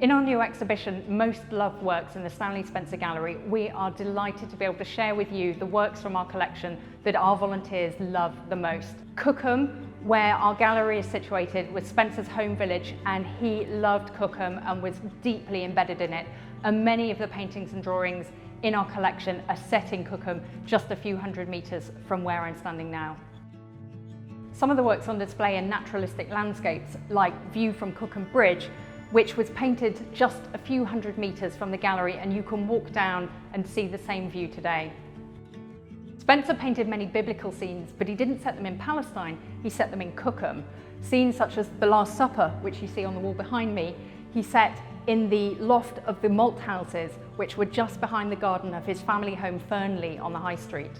In our new exhibition, Most Loved Works in the Stanley Spencer Gallery, we are delighted to be able to share with you the works from our collection that our volunteers love the most. Cookham, where our gallery is situated, was Spencer's home village, and he loved Cookham and was deeply embedded in it. And many of the paintings and drawings in our collection are set in Cookham, just a few hundred metres from where I'm standing now. Some of the works on display are naturalistic landscapes, like View from Cookham Bridge, which was painted just a few hundred metres from the gallery, and you can walk down and see the same view today. Spencer painted many biblical scenes, but he didn't set them in Palestine, he set them in Cookham. Scenes such as the Last Supper, which you see on the wall behind me, he set in the loft of the malt houses, which were just behind the garden of his family home Fernley on the High Street.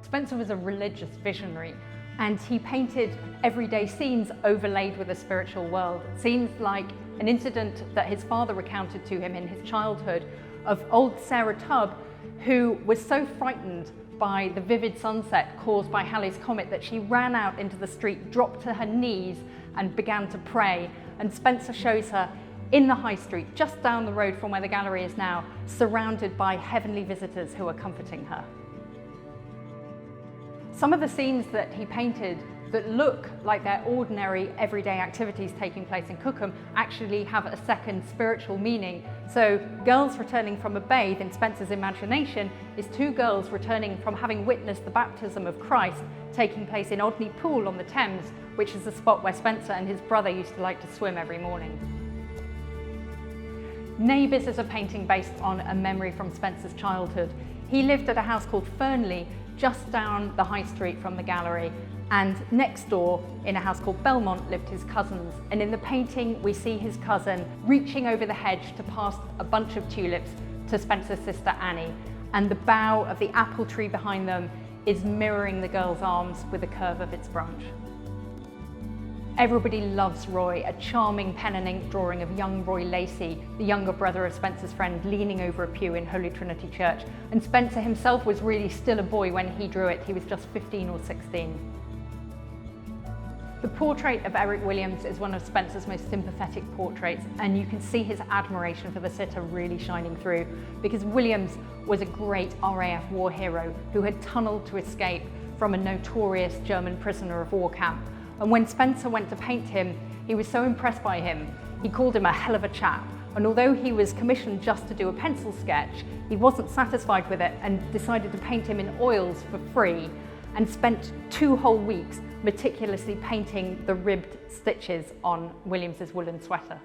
Spencer was a religious visionary, and he painted everyday scenes overlaid with a spiritual world. Scenes like an incident that his father recounted to him in his childhood of old Sarah Tubb, who was so frightened by the vivid sunset caused by Halley's Comet that she ran out into the street, dropped to her knees and began to pray. And Spencer shows her in the High Street, just down the road from where the gallery is now, surrounded by heavenly visitors who are comforting her. Some of the scenes that he painted that look like they're ordinary everyday activities taking place in Cookham actually have a second spiritual meaning. So Girls Returning from a Bathe in Spencer's imagination is two girls returning from having witnessed the baptism of Christ taking place in Odney Pool on the Thames, which is the spot where Spencer and his brother used to like to swim every morning. Neighbours is a painting based on a memory from Spencer's childhood. He lived at a house called Fernley, just down the High Street from the gallery, and next door in a house called Belmont lived his cousins. And in the painting we see his cousin reaching over the hedge to pass a bunch of tulips to Spencer's sister Annie, and the bough of the apple tree behind them is mirroring the girl's arms with the curve of its branch. Everybody Loves Roy, a charming pen and ink drawing of young Roy Lacey, the younger brother of Spencer's friend, leaning over a pew in Holy Trinity Church. And Spencer himself was really still a boy when he drew it. He was just 15 or 16. The portrait of Eric Williams is one of Spencer's most sympathetic portraits, and you can see his admiration for the sitter really shining through, because Williams was a great RAF war hero who had tunnelled to escape from a notorious German prisoner of war camp. And when Spencer went to paint him, he was so impressed by him, he called him a hell of a chap. And although he was commissioned just to do a pencil sketch, he wasn't satisfied with it and decided to paint him in oils for free, and spent 2 whole weeks meticulously painting the ribbed stitches on Williams's woolen sweater.